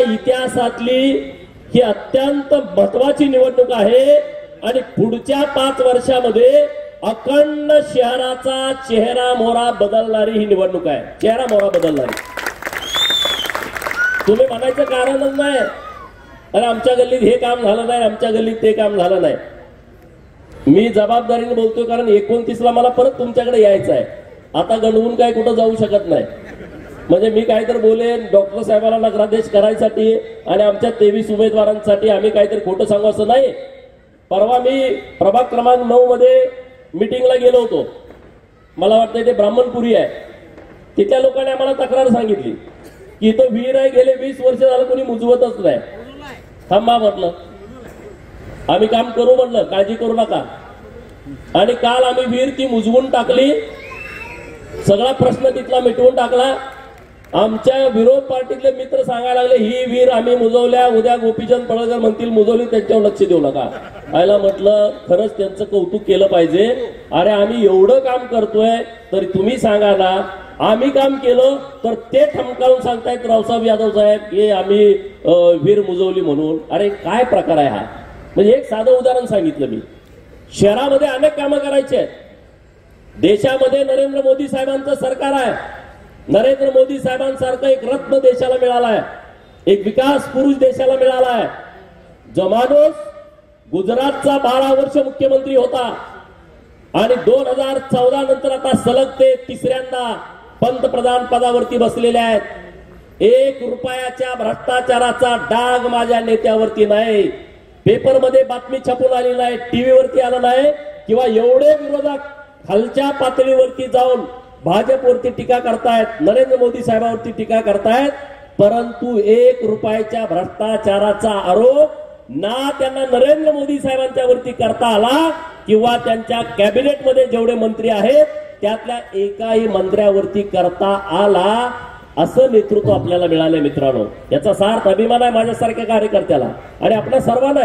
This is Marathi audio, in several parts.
इतिहासातली ही अत्यंत महत्वाची निवडणूक आहे आणि पुढच्या 5 वर्षामध्ये अखंड शहराचा चेहरा मोहरा बदलणारी ही निवडणूक आहे. चेहरा मोहरा बदलणारी. तुम्ही म्हणायचं कारणच नाही अरे आमच्या गल्लीत हे काम झालं नाही, आमच्या गल्लीत ते काम झालं नाही. मी जबाबदारीने बोलतोय कारण 29ला मला परत तुमच्याकडे यायचं आहे. आता गणवून काय कुठं जाऊ शकत नाही. म्हणजे मी काहीतरी बोलेन डॉक्टर साहेबांना नगराध्यक्ष करायसाठी आणि आमच्या 23 उमेदवारांसाठी आम्ही काहीतरी खोटं सांगू असं नाही. परवा मी प्रभाग क्रमांक 9 मध्ये मीटिंगला गेलो होतो. मला वाटतं ते ब्राह्मणपुरी आहे. तिथल्या लोकांनी आम्हाला तक्रार सांगितली की इथं विहीर आहे, गेले 20 वर्ष झालं कोणी मुजवतच नाही. थांबा म्हटलं, आम्ही काम करू म्हटलं, काळजी करू नका. आणि काल आम्ही विहीर ती मुजवून टाकली, सगळा प्रश्न तिथला मिटवून टाकला. आमच्या विरोध पार्टीतले मित्र सांगायला लागले ही विहीर आम्ही मुजवल्या, उद्या गोपीचंद पडळकर म्हणतील मुजवली, त्यांच्यावर लक्ष देऊ नका. आयला म्हटलं खरंच त्यांचं कौतुक केलं पाहिजे. अरे आम्ही एवढं काम करतोय तरी तुम्ही सांगा ना, आम्ही काम केलं तर ते ठमकावून सांगतायत रावसाहेब यादव साहेब हे आम्ही विहीर मुजवली म्हणून. अरे काय प्रकार आहे हा. म्हणजे एक साधं उदाहरण सांगितलं मी. शहरामध्ये अनेक कामं करायची आहेत. देशामध्ये नरेंद्र मोदी साहेबांचं सरकार आहे. नरेंद्र मोदी साहेबांसारखं एक रत्न देशाला मिळाला आहे, एक विकास पुरुष देशाला मिळाला आहे. जो माणूस गुजरातचा 12 वर्ष मुख्यमंत्री होता आणि 2014 नंतर आता सलग ते 3ऱ्यांदा पंतप्रधान पदावरती बसलेले आहेत. 1 रुपयाच्या भ्रष्टाचाराचा डाग माझ्या नेत्यावरती नाही. पेपरमध्ये बातमी छापून आली नाही, टीव्हीवरती आलं नाही किंवा एवढे विरोधक खालच्या पातळीवरती जाऊन भाजपवरती टीका करतायत, नरेंद्र मोदी साहेबांवरती टीका करतायत, परंतु 1 रुपयाच्या भ्रष्टाचाराचा आरोप ना त्यांना नरेंद्र मोदी साहेबांच्या वरती करता आला किंवा त्यांच्या कॅबिनेटमध्ये जेवढे मंत्री आहेत त्यातल्या एकाही मंत्र्यावरती करता आला. असं नेतृत्व आपल्याला मिळालंय मित्रांनो. याचा सार्थ अभिमान आहे माझ्यासारख्या कार्यकर्त्याला आणि आपल्या सर्वांना.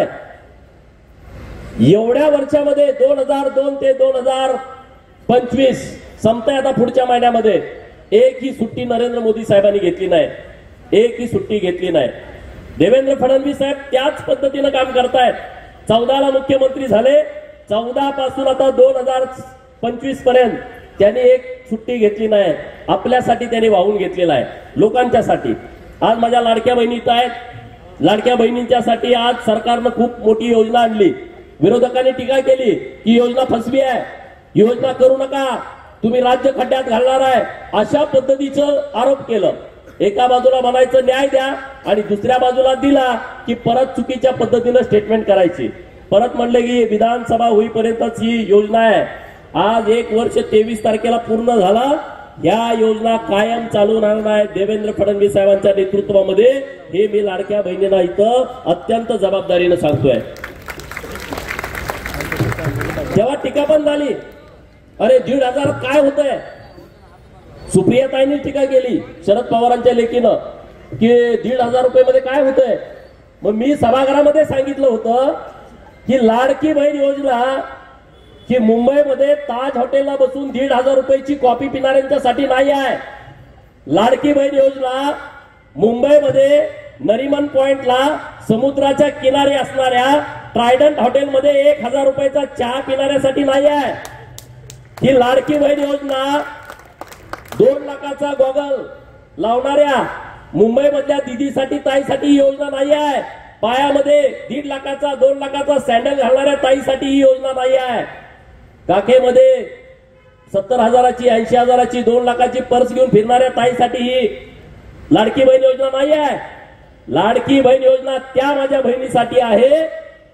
एवढ्या वर्षामध्ये 2002 ते 2025 संपताय आता पुढच्या महिन्यामध्ये, एकही सुट्टी नरेंद्र मोदी साहेबांनी घेतली नाही. एकही सुट्टी घेतली नाही. देवेंद्र फडणवीस साहेब त्याच पद्धतीनं काम करतायत. 14ला मुख्यमंत्री झाले, 14 पासून आता 2025 पर्यंत त्यांनी एक सुट्टी घेतली नाही. आपल्यासाठी त्यांनी वाहून घेतलेला आहे, लोकांच्यासाठी. आज माझ्या लाडक्या बहिणी इथं आहेत. लाडक्या बहिणींच्यासाठी आज सरकारनं खूप मोठी योजना आणली. विरोधकांनी टीका केली की योजना फसवी आहे, योजना करू नका, तुम्ही राज्य खड्ड्यात घालणार आहे, अशा पद्धतीचं आरोप केलं. एका बाजूला म्हणायचं न्याय द्या आणि दुसऱ्या बाजूला दिला की परत चुकीच्या पद्धतीनं स्टेटमेंट करायची. परत म्हणले की विधानसभा होईपर्यंतच ही योजना आहे. आज 1 वर्ष 23 तारखेला पूर्ण झाला. या योजना कायम चालू राहणार आहे देवेंद्र फडणवीस साहेबांच्या नेतृत्वामध्ये. हे मी लाडक्या बहिणींना इथं अत्यंत जबाबदारीनं सांगतोय. जेव्हा टीका पण झाली, अरे 1,500 काय होतंय, सुप्रियाताईंनी टीका केली शरद पवारांच्या लेखीनं की 1,500 रुपये काय होतंय. मग मी सभागृहामध्ये सांगितलं होतं की लाडकी बहीण योजना की मुंबईमध्ये ताज हॉटेलला बसून 1,500 रुपयाची कॉफी पिणाऱ्यांच्यासाठी नाही आहे. लाडकी बहीण योजना मुंबईमध्ये नरिमन पॉइंटला समुद्राच्या किनारी असणाऱ्या ट्रायडंट हॉटेलमध्ये 1,000 रुपयाचा चहा पिणाऱ्यासाठी नाही आहे. ही लाडकी बहीण योजना 2 लाखाचा गॉगल लावणाऱ्या मुंबईमधल्या दिदीसाठी ताईसाठी ही योजना नाही आहे. पायामध्ये 1.5 लाखाचा 2 लाखाचा सँडल घालणाऱ्या ताईसाठी ही योजना नाही आहे. काखेमध्ये 70,000ची 80,000ची 2 लाखाची पर्स घेऊन फिरणाऱ्या ताईसाठी ही लाडकी बहीण योजना नाही आहे. लाडकी बहीण योजना त्या माझ्या बहिणीसाठी आहे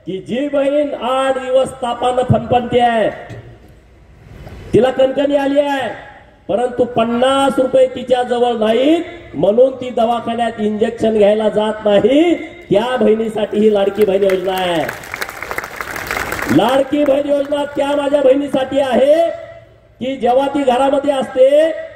की जी बहीण 8 दिवस तापानं फणफणते आहे, तिला कणकणी आली आहे, परंतु 50 रुपये तिच्या जवळ नाहीत म्हणून ती दवाखान्यात इंजेक्शन घ्यायला जात नाही. त्या बहिणीसाठी ही लाडकी बहीण योजना आहे. लाडकी बहीण योजना त्या माझ्या बहिणीसाठी आहे की जेव्हा ती घरामध्ये असते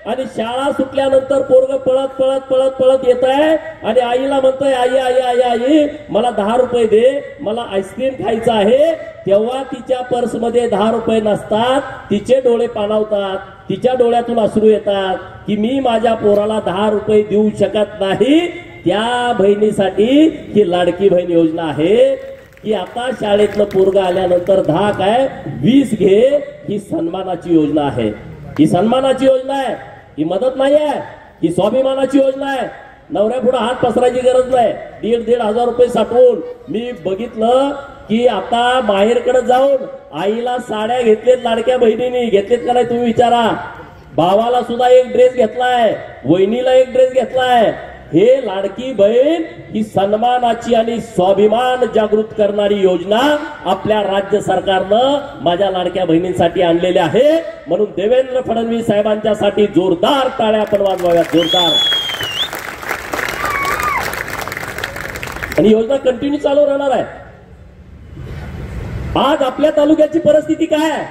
आणि शाळा सुटल्यानंतर पोरग पळत पळत पळत पळत येत आहे आणि आईला म्हणतोय आई आई आई आई मला 10 रुपये दे, मला आईस्क्रीम खायचं आहे, तेव्हा तिच्या पर्समध्ये 10 रुपये नसतात. तिचे डोळे पाणावतात, तिच्या डोळ्यातून अश्रू येतात की मी माझ्या पोराला 10 रुपये देऊ शकत नाही. त्या बहिणीसाठी ही लाडकी बहीण योजना आहे की आता शाळेतलं पोरगा आल्यानंतर 10 काय 20 घे, ही सन्मानाची योजना आहे. ही सन्मानाची योजना आहे, ही मदत नाही आहे, ही स्वाभिमानाची योजना आहे. नवऱ्या पुढे हात पसरायची गरज नाही. 1,500 रुपये साठवून मी बघितलं की आता माहेरकडे जाऊन आईला साड्या घेतलेत, लाडक्या बहिणींनी घेतलेत का नाही तुम्ही विचारा. भावाला सुद्धा एक ड्रेस घेतलाय, वहिनीला एक ड्रेस घेतलाय. हे लाडकी बहीण ही सन्मानाची आणि स्वाभिमान जागृत करणारी योजना आपल्या राज्य सरकारनं माझ्या लाडक्या बहिणींसाठी आणलेली आहे. म्हणून देवेंद्र फडणवीस साहेबांच्यासाठी जोरदार टाळ्या आपण वाजवाव्यात, जोरदार. आणि योजना कंटिन्यू चालू राहणार आहे. आज आपल्या तालुक्याची परिस्थिती काय आहे?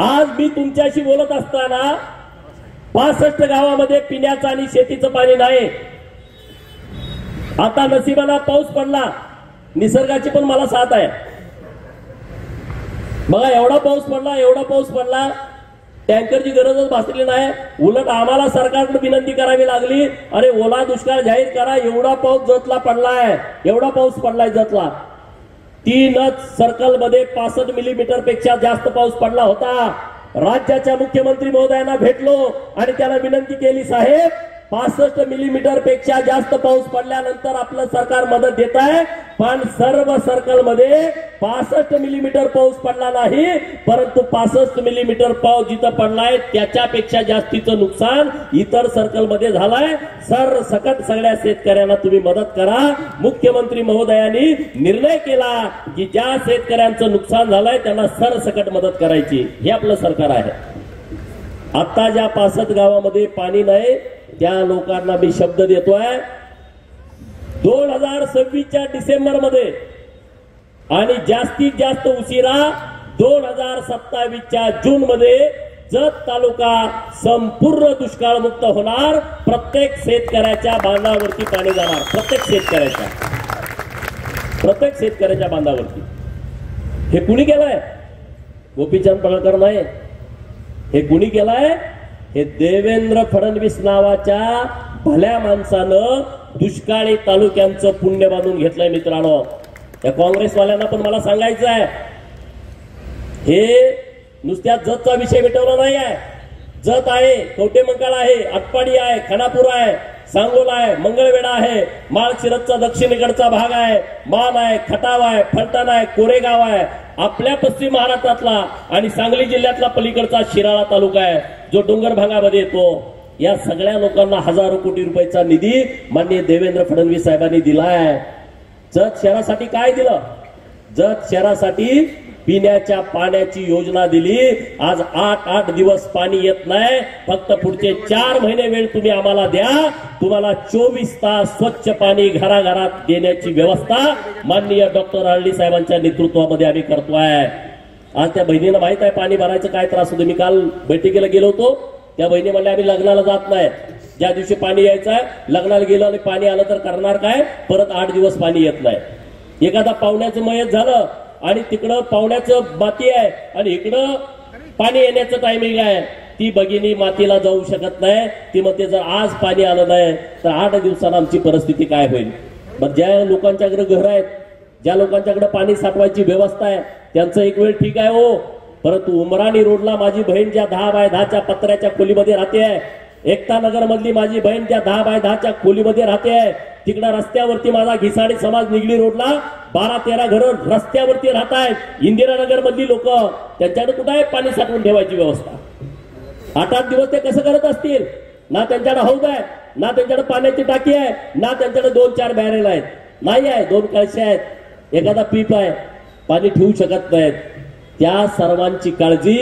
आज मी तुमच्याशी बोलत असताना 65 गावामध्ये पिण्याचं आणि शेतीचं पाणी नाही. आता नशिबाला पाऊस पडला, निसर्गाची पण मला साथ आहे. बघा एवढा पाऊस पडला, टँकरची गरजच भासली नाही. उलट आम्हाला सरकारकडे विनंती करावी लागली, अरे ओला दुष्काळ जाहीर करा. एवढा पाऊस जतला पडलाय, एवढा पाऊस पडलाय जतला. 3 सर्कल मध्ये 65 मिलीमीटर पेक्षा जास्त पाऊस पडला होता. राज्याच्या मुख्यमंत्री महोदयांना भेटलो आणि त्याला विनंती केली, साहेब 65 मिलीमीटर पेक्षा जास्त पाऊस पडल्यानंतर आपलं सरकार मदत देत आहे, पण सर्व सर्कल मध्ये 65 मिलीमीटर पाऊस पडला नाही, परंतु 65 मिलीमीटर पाऊस जिथं पडलाय त्याच्यापेक्षा जास्तीचं नुकसान इतर सर्कल मध्ये झालंय. सरसकट सगळ्या शेतकऱ्यांना तुम्ही मदत करा. मुख्यमंत्री महोदयांनी निर्णय केला की ज्या शेतकऱ्यांचं नुकसान झालंय त्यांना सरसकट मदत करायची. हे आपलं सरकार आहे. आता ज्या 65 गावामध्ये पाणी नाही त्या लोकांना मी शब्द देतोय, 2026च्या डिसेंबर मध्ये आणि जास्तीत जास्त उशिरा 2027च्या जून मध्ये जत तालुका संपूर्ण दुष्काळमुक्त होणार. प्रत्येक शेतकऱ्याच्या बांधावरती पाणी जाणार, प्रत्येक शेतकऱ्याच्या बांधावरती. हे कुणी केलंय? गोपीचंद पडळकर नाही. हे कुणी केलंय? हे देवेंद्र फडणवीस नावाच्या भल्या माणसानं दुष्काळी तालुक्यांचं पुण्य बांधून घेतलंय. मित्रांनो, या काँग्रेसवाल्यांना पण मला सांगायचं आहे, हे नुसत्या जतचा विषय मिटवला नाही आहे. जत आहे, कवटेमंकाळ आहे, आटपाडी आहे, खानापूर आहे, सांगोला आहे, मंगळवेढा आहे, माळशिरसचा दक्षिणेकडचा भाग आहे, मान आहे, खटाव आहे, फलटण आहे, कोरेगाव आहे. आपल्या पश्चिम महाराष्ट्रातला आणि सांगली जिल्ह्यातला पलीकडचा शिराळा तालुका आहे जो डोंगर भागामध्ये येतो. या सगळ्या लोकांना हजारो कोटी रुपयाचा निधी माननीय देवेंद्र फडणवीस साहेबांनी दिलाय. जत शहरासाठी काय दिलं? जत शहरासाठी पिण्याच्या पाण्याची योजना दिली. आज 8 दिवस पाणी येत नाही. फक्त पुढचे 4 महिने वेळ तुम्ही आम्हाला द्या, तुम्हाला 24 तास स्वच्छ पाणी घराघरात देण्याची व्यवस्था माननीय डॉक्टर आळली साहेबांच्या नेतृत्वामध्ये आम्ही करतोय. आज त्या बहिणीला माहित आहे पाणी भरायचं काय त्रास होतो. मी काल बैठकीला गेलो होतो, त्या बहिणी म्हणल्या आम्ही लग्नाला जात नाही. ज्या दिवशी पाणी यायचं आहे, लग्नाला गेलो आणि पाणी आलं तर करणार काय? परत 8 दिवस पाणी येत नाही. एखादा पाहुण्याचं मयत झालं आणि तिकडं पाहुण्याचं माती आहे आणि इकडं पाणी येण्याचं टायमिंग आहे, ती भगिनी मातीला जाऊ शकत नाही. ती म्हणते जर आज पाणी आलं नाही तर 8 दिवसांना आमची परिस्थिती काय होईल? मग ज्या लोकांच्याकडे घर आहेत, ज्या लोकांच्याकडे पाणी साठवायची व्यवस्था आहे त्यांचं एक वेळ ठीक आहे हो, परंतु उमराणी रोडला माझी बहीण ज्या 10 बाय 10च्या पत्र्याच्या खोलीमध्ये राहते आहे, एकता नगर मधली माझी बहीण ज्या 10 बाय 10च्या खोलीमध्ये राहते आहे, तिकडे रस्त्यावरती माझा घिसाडी समाज निगडी रोडला 12-13 घरं रस्त्यावरती राहत आहेत. इंदिरानगर मधली लोक, त्यांच्याकडे कुठे आहे पाणी साठवून ठेवायची व्यवस्था? 8 दिवस ते कसं करत असतील? ना त्यांच्याकडे हौद आहे, ना त्यांच्याकडे पाण्याची टाकी आहे, ना त्यांच्याकडे 2-4 बॅरेल आहेत, नाही आहे, 2 कळशे आहेत, एखादा पीप आहे, पाणी ठेवू शकत नाहीत. त्या सर्वांची काळजी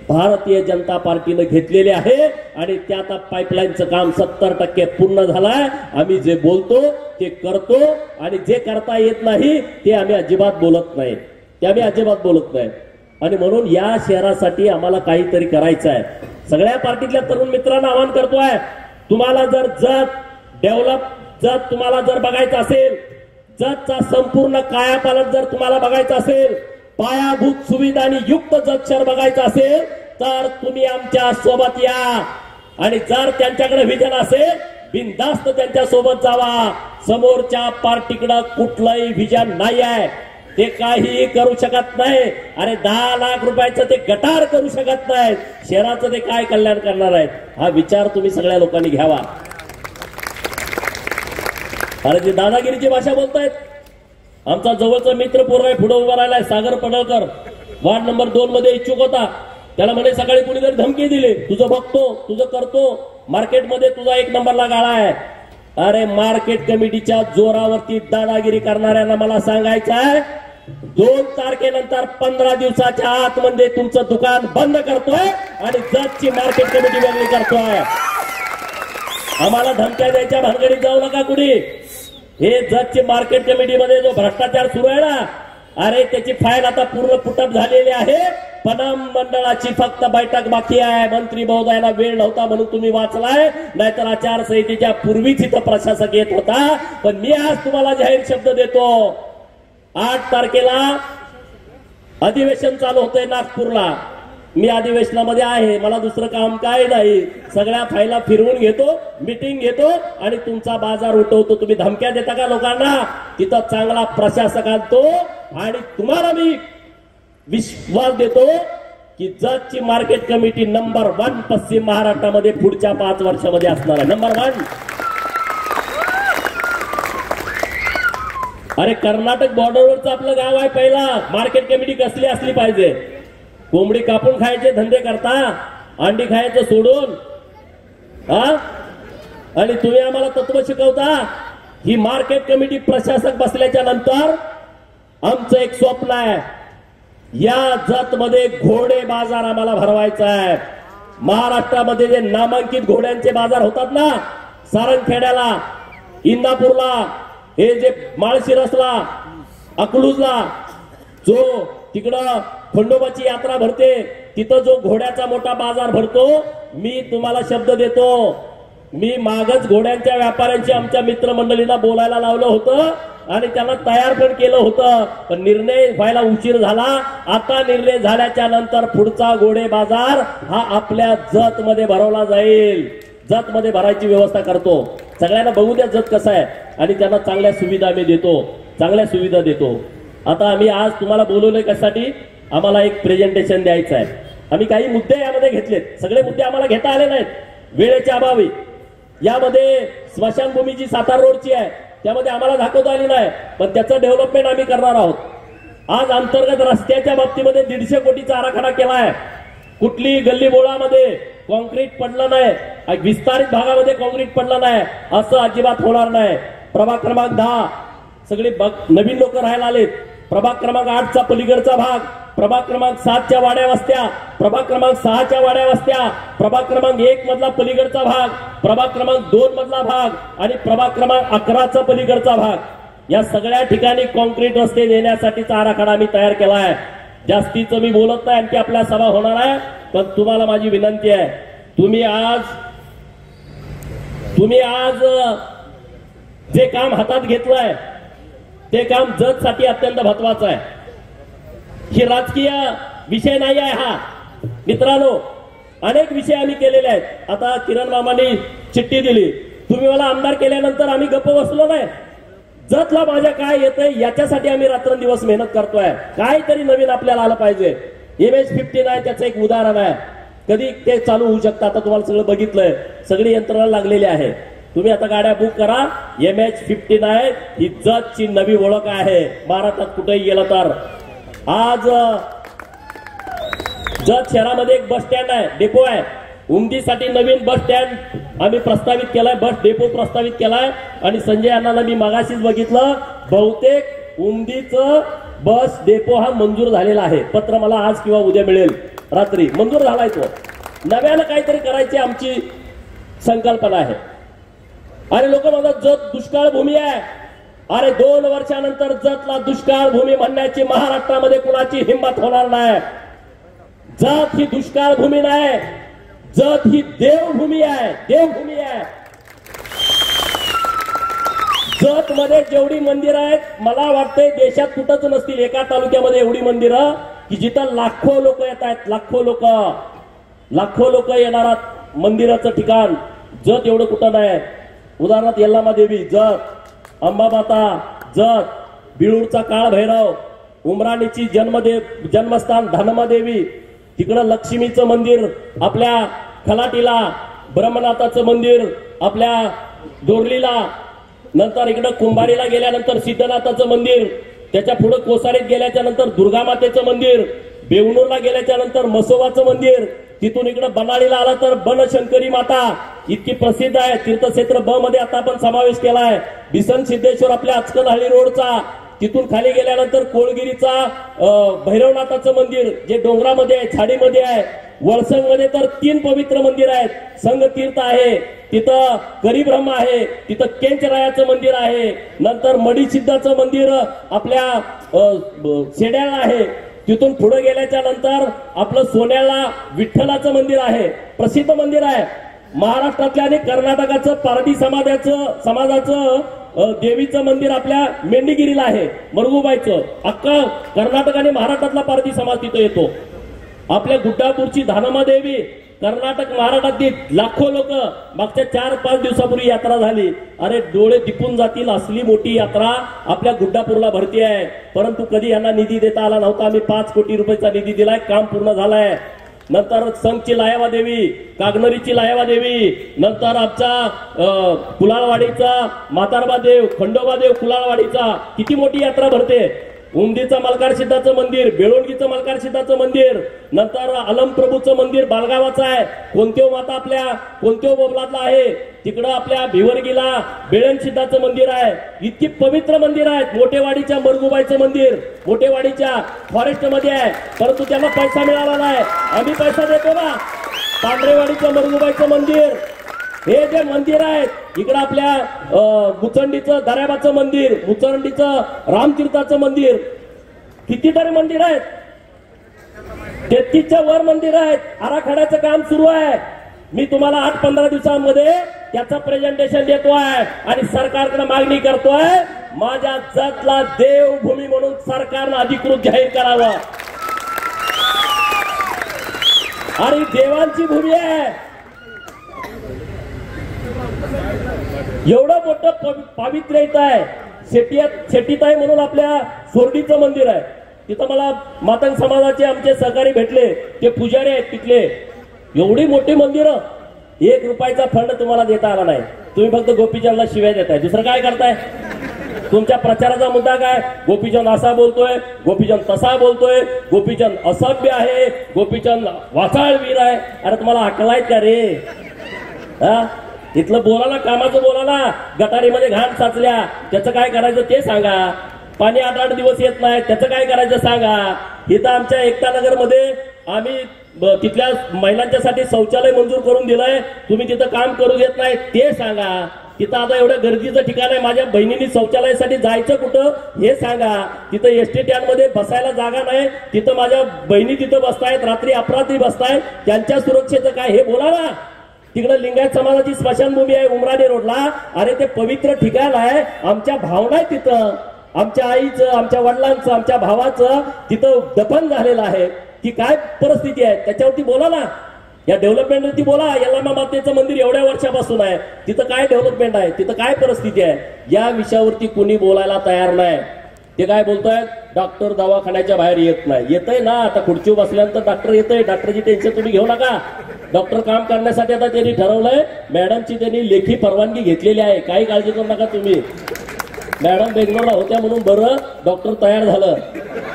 भारतीय जनता पार्टीने घेतलेली आहे आणि त्या आता पाईपलाईनचं काम 70% पूर्ण झालंय. आम्ही जे बोलतो ते करतो आणि जे करता येत नाही ते आम्ही अजिबात बोलत नाही, आणि म्हणून या शहरासाठी आम्हाला काहीतरी करायचं आहे. सगळ्या पार्टीतल्या तरुण मित्रांना आवाहन करतोय, तुम्हाला जर जत तुम्हाला जर बघायचं असेल, जतचा संपूर्ण कायापालट जर तुम्हाला बघायचं असेल, पायाभूत सुविधांनी युक्त जत शहर बघायचं असेल तर तुम्ही आमच्या सोबत या. आणि जर त्यांच्याकडे विजन असेल, बिनधास्त त्यांच्या सोबत जावा. समोरच्या पार्टीकडं कुठलंही विजन नाही आहे, ते काहीही करू शकत नाही. अरे 10 लाख रुपयाचं ते गटार करू शकत नाहीत, शहराचं ते काय कल्याण करणार आहेत, हा विचार तुम्ही सगळ्या लोकांनी घ्यावा. अरे जे दादागिरीची भाषा बोलतायत, आमचा जवळचा मित्र पोरगा पुढे उभा राहिलाय, सागर पडळकर, वार्ड नंबर 2 मध्ये इच्छुक होता. त्याला म्हणे सकाळी कुणीतरी धमकी दिली, तुझं बघतो तुझं करतो, मार्केटमध्ये तुझा 1 नंबरला गाळा आहे. अरे मार्केट कमिटीच्या जोरावरती दादागिरी करणाऱ्यांना मला सांगायचं आहे, 2 तारखेनंतर 15 दिवसाच्या आतमध्ये तुमचं दुकान बंद करतोय आणि जतची मार्केट कमिटी वेगळी करतोय. आम्हाला धमक्या द्यायच्या भानगडीत जाऊ नका कुणी. हे जतची मार्केट कमिटीमध्ये जो भ्रष्टाचार सुरू आहे ना, अरे त्याची फाईल आता पूर्ण पुटअप झालेली आहे. पनम मंडळाची फक्त बैठक बाकी आहे. मंत्री महोदयाला वेळ नव्हता म्हणून तुम्ही वाचलाय, नाहीतर आचारसंहितेच्या पूर्वीच इथं प्रशासक येत होता. पण मी आज तुम्हाला जाहीर शब्द देतो, 8 तारखेला अधिवेशन चालू होतंय नागपूरला. मी अधिवेशनामध्ये आहे, मला दुसरं काम काय नाही. सगळ्या फायला फिरवून घेतो, मीटिंग घेतो आणि तुमचा बाजार उठवतो. तुम्ही धमक्या देता का लोकांना? तिथं चांगला प्रशासक आणतो आणि तुम्हाला मी विश्वास देतो की जतची मार्केट कमिटी नंबर 1 पश्चिम महाराष्ट्रामध्ये पुढच्या 5 वर्षामध्ये असणार आहे. नंबर 1. अरे कर्नाटक बॉर्डरवरचं आपलं गाव आहे. पहिला मार्केट कमिटी कसली असली पाहिजे? कोंबडी कापून खायचे धंदे करता, अंडी खायचं सोडून, हा? आणि तुम्ही आम्हाला तत्व शिकवता. ही मार्केट कमिटी प्रशासक बसल्याच्या नंतर आमचं एक स्वप्न आहे, या जत मध्ये घोडे बाजार आम्हाला भरवायचा आहे. महाराष्ट्रामध्ये जे नामांकित घोड्यांचे बाजार होतात ना, सारंगखेड्याला, इंदापूरला, हे जे माळशिरसला, अकलूजला, जो तिकडं खंडोबाची यात्रा भरते, तिथं जो घोड्याचा मोठा बाजार भरतो, मी तुम्हाला शब्द देतो, मी मागच घोड्यांच्या व्यापाऱ्यांची आमच्या मित्रमंडळींना बोलायला लावलं होतं आणि त्यांना तयार पण केलं होतं. पण निर्णय व्हायला उशीर झाला. आता निर्णय झाल्याच्या नंतर पुढचा घोडे बाजार हा आपल्या जत मध्ये भरवला जाईल. जत मध्ये भरायची व्यवस्था करतो. सगळ्यांना बघू द्या जत कसं आहे आणि त्यांना चांगल्या सुविधा आम्ही देतो, चांगल्या सुविधा देतो. आता आम्ही आज तुम्हाला बोलवलंय कशासाठी? आम्हाला एक प्रेझेंटेशन द्यायचं आहे. आम्ही काही मुद्दे यामध्ये घेतलेत, सगळे मुद्दे आम्हाला घेता आले नाहीत वेळेच्या अभावी. यामध्ये स्मशानभूमी जी सातारा रोडची आहे त्यामध्ये आम्हाला दाखवता आली नाही, पण त्याचं डेव्हलपमेंट आम्ही करणार आहोत. आज अंतर्गत रस्त्याच्या बाबतीमध्ये 150 कोटीचा आराखडा केला आहे. कुठली गल्ली बोळामध्ये कॉन्क्रीट पडलं नाही, विस्तारित भागामध्ये कॉन्क्रीट पडलं नाही, असं अजिबात होणार नाही. प्रभाग क्रमांक 10 सगळे नवीन लोक राहायला आलेत. प्रभाग क्रमांक 8चा पलीकडचा भाग, प्रभाग क्रमांक 7च्या वाड्या वस्त्या, प्रभाग क्रमांक 6च्या वाड्या वस्त्या, प्रभाग क्रमांक 1 मधला पलीकडचा भाग, प्रभाग क्रमांक 2 मधला भाग आणि प्रभाग क्रमांक 11चा पलीकडचा भाग, या सगळ्या ठिकाणी कॉन्क्रीट रस्ते देण्यासाठीचा आराखडा आम्ही तयार केला आहे. जास्तीचं मी बोलत नाही, आणखी आपल्या सभा होणार आहे. पण तुम्हाला माझी विनंती आहे, तुम्ही आज जे काम हातात घेतलंय ते काम जतसाठी अत्यंत महत्वाचं आहे. ही राजकीय विषय नाही आहे हा. मित्रांनो, अनेक विषय आम्ही केलेले आहेत. आता किरण मामांनी चिठ्ठी दिली, तुम्ही मला आमदार केल्यानंतर आम्ही गप्प बसलो नाही. जतला माझ्या काय येतंय याच्यासाठी आम्ही रात्रंदिवस मेहनत करतोय. काहीतरी नवीन आपल्याला आलं पाहिजे. MH15 आहे, त्याचं एक उदाहरण आहे. कधी ते चालू होऊ शकतं. आता तुम्हाला सगळं बघितलंय, सगळी यंत्रणा लागलेली आहे. तुम्ही आता गाड्या बुक करा. MH15 आहे, ही जतची नवी ओळख आहे महाराष्ट्रात कुठेही गेलं तर. आज जत शहरामध्ये एक बस स्टँड आहे, डेपो आहे. उमदीसाठी नवीन बस स्टँड आम्ही प्रस्तावित केलाय, बस डेपो प्रस्तावित केलाय. आणि संजय अण्णांना मी मागाशीच बघितलं, बहुतेक उमदीचं बस डेपो हा मंजूर झालेला आहे. पत्र मला आज किंवा उद्या मिळेल, रात्री मंजूर झालाय तो. नव्यानं काहीतरी करायची आमची संकल्पना आहे. अरे लोक म्हणतात जत दुष्काळ भूमी आहे. अरे 2 वर्षानंतर जतला दुष्काळ भूमी म्हणण्याची महाराष्ट्रामध्ये कुणाची हिंमत होणार नाही. जत ही दुष्काळ भूमी नाही, जत ही देवभूमी आहे, देवभूमी आहे. जत मध्ये जेवढी मंदिरं आहेत, मला वाटतंय देशात कुठंच नसतील एका तालुक्यामध्ये एवढी मंदिरं की जिथं लाखो लोक येत आहेत. लाखो लोक येणारा मंदिराचं ठिकाण जत एवढं कुठं नाही. उदाहरणार्थ यल्लामा देवी जत, अंबामाता जत, बिळूरचा काळ भैरव, उमराणीची जन्मस्थान धनमादेवी, तिकडं लक्ष्मीचं मंदिर आपल्या खलाटीला, ब्रह्मनाथाचं मंदिर आपल्या दोरलीला, नंतर इकडं कुंभारीला गेल्यानंतर सिद्धनाथाचं मंदिर, त्याच्या पुढे कोसारीत गेल्याच्या नंतर दुर्गा मातेचं मंदिर, बेवणूरला गेल्याच्या नंतर मसोबाचं मंदिर, तिथून इकडं बनाळीला आला तर बनशंकरी माता इतकी प्रसिद्ध आहे. तीर्थक्षेत्र ब मध्ये आता आपण समावेश केलाय. बिसन सिद्धेश्वर आपल्या अचकनहळ्ळी रोडचा, तिथून खाली गेल्यानंतर कोळगिरीचा भैरवनाथाचं मंदिर जे डोंगरामध्ये आहे, झाडीमध्ये आहे. वळसंग मध्ये तर 3 पवित्र मंदिर आहेत. संघ तीर्थ आहे, तिथं करीब्रह्म आहे, तिथं केंचरायाचं मंदिर आहे, नंतर मडीसिद्धाचं मंदिर आपल्या शेड्याला आहे. तिथून पुढे गेल्याच्या नंतर आपलं सोन्याला विठ्ठलाचं मंदिर आहे, प्रसिद्ध मंदिर आहे. महाराष्ट्रातल्या आणि कर्नाटकाचं पारधी समाजाचं देवीचं मंदिर आपल्या मेंढीगिरीला आहे, मरगुबाईचं. अख्खा कर्नाटक आणि महाराष्ट्रातला पारधी समाज तिथं येतो. आपल्या गुड्डापूरची धानमादेवी, कर्नाटक महाराष्ट्रातील लाखो लोक. मागच्या 4-5 दिवसापूर्वी यात्रा झाली. अरे डोळे दिपून जातील असली मोठी यात्रा आपल्या गुड्डापूरला भरती आहे. परंतु कधी यांना निधी देता आला नव्हता. आम्ही 5 कोटी रुपयाचा निधी दिलाय, काम पूर्ण झालाय. नंतर संघची लायवा देवी, कागनरीची लायवा देवी, नंतर आमचा कुलाळवाडीचा म्हातारबा देव, खंडोबा देव कुलाळवाडीचा, किती मोठी यात्रा भरते. उमदीचं मलकार सिद्धाचं मंदिर, बेळोणगीचं मलकार सिद्धाचं मंदिर, नंतर अलमप्रभूचं मंदिर बालगावाचं आहे. कोणत्या माता आपल्या कोणत्या बोबलातला आहे. तिकडं आपल्या भिवरगीला बेळण सिद्धाचं मंदिर आहे. इतकी पवित्र मंदिर आहेत. मोठेवाडीच्या मरगुबाईचं मंदिर मोठेवाडीच्या फॉरेस्ट मध्ये आहे, परंतु त्यांना पैसा मिळाला नाही. आम्ही पैसा देतो ना. पांढरेवाडीचं मरगुबाईचं मंदिर, हे जे मंदिर आहेत. इकडं आपल्या मुचंडीचं दर्याबाचं मंदिर, मुचंडीचं रामतीर्थाचं मंदिर, कितीतरी मंदिर आहेत. 33च्या वर मंदिर आहेत. आराखड्याचं काम सुरू आहे. मी तुम्हाला 8-15 दिवसांमध्ये त्याचं प्रेझेंटेशन देतोय आणि सरकारकडे मागणी करतोय, माझ्या जतला देवभूमी म्हणून सरकारनं अधिकृत जाहीर करावं. आणि देवांची भूमी आहे. एवढं मोठं पावित्र्य येत आहे. शेटीताई म्हणून आपल्या सोरडीचं मंदिर आहे. तिथं मला मातंग समाजाचे आमचे सहकारी भेटले, ते पुजारी आहेत तिथले. एवढी मोठी मंदिरं, 1 रुपयाचा फंड तुम्हाला देता आला नाही. तुम्ही फक्त गोपीचंदला शिव्या देताय, दुसरं काय करताय? तुमच्या प्रचाराचा मुद्दा काय? गोपीचंद असा बोलतोय, गोपीचंद तसा बोलतोय, गोपीचंद असभ्य आहे, गोपीचंद वाचाळवीर आहे. अरे तुम्हाला अक्कल आहेत का रे? हा, इथलं बोला ना, कामाचं बोला ना. गटारीमध्ये घाण साचल्या, त्याचं काय करायचं ते सांगा. पाणी 8-8 दिवस येत नाही, त्याचं काय करायचं सांगा. इथं आमच्या एकता नगर मध्ये आम्ही तिथल्या महिलांच्यासाठी शौचालय मंजूर करून दिलंय, तुम्ही तिथं काम करू देत नाही ते सांगा. तिथं आता एवढं गर्दीचं ठिकाण आहे, माझ्या बहिणींनी शौचालयासाठी जायचं कुठं हे सांगा. तिथं एसटी स्टँड मध्ये बसायला जागा नाही, तिथं माझ्या बहिणी तिथं बसतायत, रात्री अपरात्री बसतायत, त्यांच्या सुरक्षेचं काय हे बोला ना. तिकडे लिंगायत समाजाची स्मशानभूमी आहे उमराणे रोडला. अरे ते पवित्र ठिकाण आहे. आमच्या भावना आहे तिथं, आमच्या आईचं, आमच्या वडिलांचं, आमच्या भावाचं तिथं दफन झालेलं आहे. ती काय परिस्थिती आहे त्याच्यावरती बोला ना. या डेव्हलपमेंटवरती बोला. यल्लामा मातेचं मंदिर एवढ्या वर्षापासून आहे, तिथं काय डेव्हलपमेंट आहे, तिथं काय परिस्थिती आहे, या विषयावरती कुणी बोलायला तयार नाही. ते काय बोलतायत, डॉक्टर दवाखान्याच्या बाहेर येत नाही. येतय ना, आता खुर्ची बसल्यानंतर डॉक्टर येतय, डॉक्टरची टेन्शन तुम्ही घेऊ नका. डॉक्टर काम करण्यासाठी आता त्यांनी ठरवलंय, मॅडमची त्यांनी लेखी परवानगी घेतलेली आहे, काही काळजी करू नका तुम्ही. मॅडम बेंगलोरला होत्या म्हणून बरं डॉक्टर तयार झालं.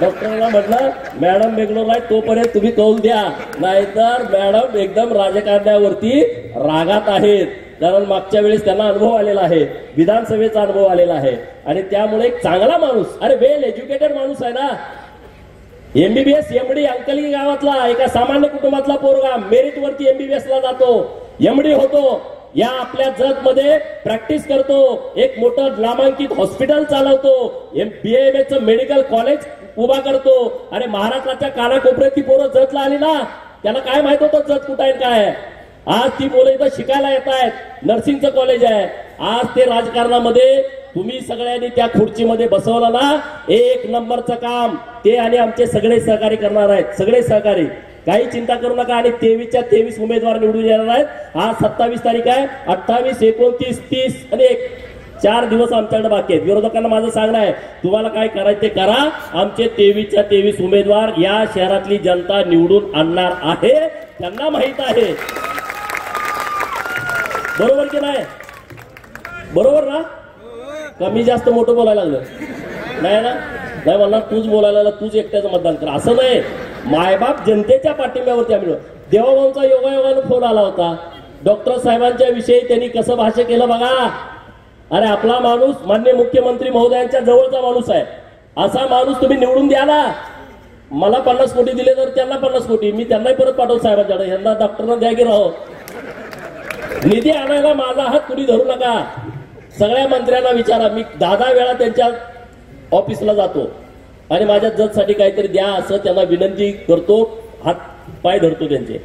डॉक्टरला म्हटलं मॅडम बेंगलोरला आहे तोपर्यंत तुम्ही कौल द्या, नाहीतर मॅडम एकदम राजकारण्यावरती रागात आहेत. कारण मागच्या वेळेस त्यांना अनुभव आलेला आहे, विधानसभेचा अनुभव आलेला आहे. आणि त्यामुळे एक चांगला माणूस, अरे वेल एज्युकेटेड माणूस आहे ना. MBBS MD अंकली गावातला एका सामान्य कुटुंबातला पोरगा मेरिट वरती MBBS ला जातो, MD होतो. या आपल्या जत मध्ये प्रॅक्टिस करतो, एक मोठं नामांकित हॉस्पिटल चालवतो, BAMS मेडिकल कॉलेज उभा करतो. अरे महाराष्ट्राच्या कानाकोपऱ्यात ती पोरं जतला आली ना, त्याला काय माहित होतं जत कुठं आहे काय. आज ती मुलं इथं शिकायला येत आहेत, नर्सिंगचं कॉलेज आहे. आज ते राजकारणामध्ये तुम्ही सगळ्यांनी त्या खुर्चीमध्ये बसवलं ना, 1 नंबरचं काम ते आणि आमचे सगळे सहकारी करणार आहेत. सगळे सहकारी काही चिंता करू नका. आणि 23च्या 23 उमेदवार निवडून येणार आहेत. आज 27 तारीख आहे. 28, 29, 30 आणि 1 4 दिवस आमच्याकडे बाकी आहेत. विरोधकांना माझं सांगणं आहे, तुम्हाला काय करायचं ते करा. आमचे 23च्या 23 उमेदवार या शहरातली जनता निवडून आणणार आहे, त्यांना माहित आहे. बरोबर की नाही? बरोबर ना? कमी जास्त मोठं बोलायला लागलं नाही ना? नाही म्हणणार तूच बोलायला लागला, तूच एकट्याचं मतदान कर, असं नाही. मायबाप जनतेच्या पाठिंब्यावरती आम्ही. देवाभाऊंचा योगायोगानं फोन आला होता. डॉक्टर साहेबांच्या विषयी त्यांनी कसं भाष्य केलं बघा. अरे आपला माणूस माननीय मुख्यमंत्री महोदयांच्या जवळचा माणूस आहे. असा माणूस तुम्ही निवडून द्या ना. मला 50 कोटी दिले तर त्यांना 50 कोटी, मी त्यांनाही परत पाठवतो साहेबांच्याकडे. यांना डॉक्टरना द्या की राहो. निधी आणायला माझा हात कुणी धरू नका. सगळ्या मंत्र्यांना विचारा. मी 10 वेळा त्यांच्या ऑफिसला जातो आणि माझ्या जजसाठी काहीतरी द्या असं त्यांना विनंती करतो, हात पाय धरतो त्यांचे.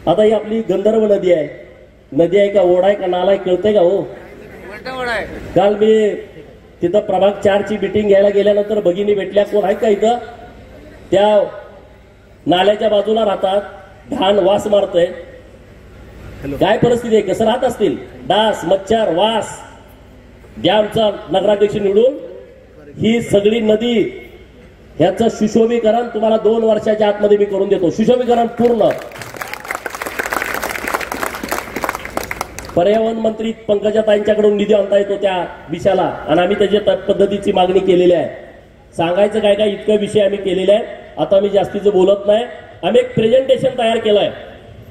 आता ही आपली गंधर्व नदी आहे. नदी आहे का ओढा आहे का नाला आहे कळतंय का हो? काल मी तिथं प्रभाग 4ची मीटिंग घ्यायला गेल्यानंतर भगिनी भेटल्या. कोण आहेत का इथं? त्या नाल्याच्या बाजूला राहतात. घाण वास मारतय. काय परिस्थिती आहे? कसं राहत असतील? डास, मच्छर, वास. द्या आमचा नगराध्यक्ष निवडून. ही सगळी नदी ह्याचं सुशोभीकरण तुम्हाला 2 वर्षाच्या आतमध्ये मी करून देतो. सुशोभीकरण पूर्ण. पर्यावरण मंत्री पंकजाताईंच्याकडून निधी आणता येतो त्या विषयाला आणि आम्ही त्याच्या पद्धतीची मागणी केलेली आहे. सांगायचं काय काय इतकं विषय आम्ही केलेले आहे. आता मी जास्तीचं बोलत नाही. आम्ही एक प्रेझेंटेशन तयार केलंय.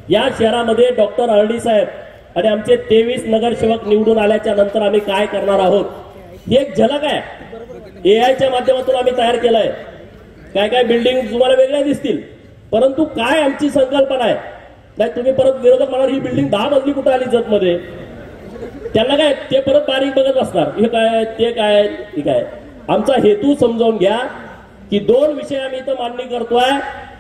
या शहरामध्ये डॉक्टर अरडी साहेब आणि आमचे 23 नगरसेवक निवडून आल्याच्या नंतर आम्ही काय करणार आहोत ही एक झलक आहे. एआयच्या माध्यमातून आम्ही तयार केलंय. काय काय बिल्डिंग तुम्हाला वेगळ्या दिसतील, परंतु काय आमची संकल्पना आहे. नाही तुम्ही परत विरोधक म्हणाल ही बिल्डिंग 10 मजली कुठे आली जतमध्ये. त्यांना काय ते परत बारीक बघत असणार. हे काय ते काय हे काय. आमचा हेतू समजावून घ्या की 2 विषय आम्ही इथं मांडणी करतोय.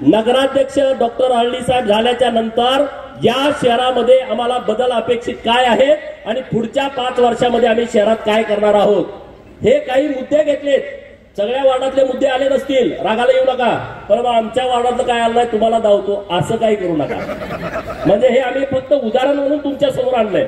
नगराध्यक्ष डॉक्टर अरडी साहेब झाल्याच्या नंतर या शहरामध्ये आम्हाला बदल अपेक्षित काय आहे आणि पुढच्या 5 वर्षामध्ये आम्ही शहरात काय करणार आहोत. हे काही मुद्दे घेतलेत. सगळ्या वार्डातले मुद्दे आले नसतील, रागाला येऊ नका. पण आमच्या वार्डातलं काय आलं नाही तुम्हाला धावतो असं काही करू नका. म्हणजे हे आम्ही फक्त उदाहरण म्हणून तुमच्या समोर आणलंय.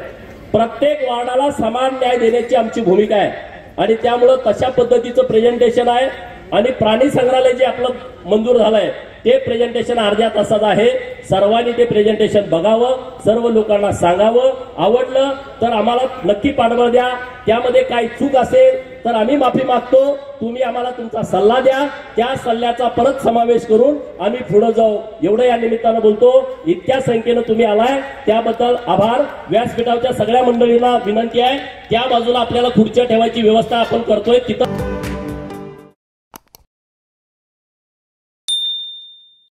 प्रत्येक वार्डाला समान न्याय देण्याची आमची भूमिका आहे आणि त्यामुळं तशा पद्धतीचं प्रेझेंटेशन आहे. आणि प्राणी संग्रहालय जे आपलं मंजूर झालंय ते प्रेझेंटेशन अर्ध्या तासात आहे. सर्वांनी ते प्रेझेंटेशन बघावं, सर्व लोकांना सांगावं. आवडलं तर आम्हाला नक्की पाठबळ द्या. त्यामध्ये काही चूक असेल तर आम्ही माफी मागतो. तुम्ही आम्हाला तुमचा सल्ला द्या. त्या सल्ल्याचा परत समावेश करून आम्ही पुढे जाऊ. एवढं या निमित्तानं बोलतो. इतक्या संख्येनं तुम्ही आलाय त्याबद्दल आभार. व्यासपीठावरच्या सगळ्या मंडळींना विनंती आहे त्या बाजूला आपल्याला खुर्च्या ठेवायची व्यवस्था आपण करतोय तिथं.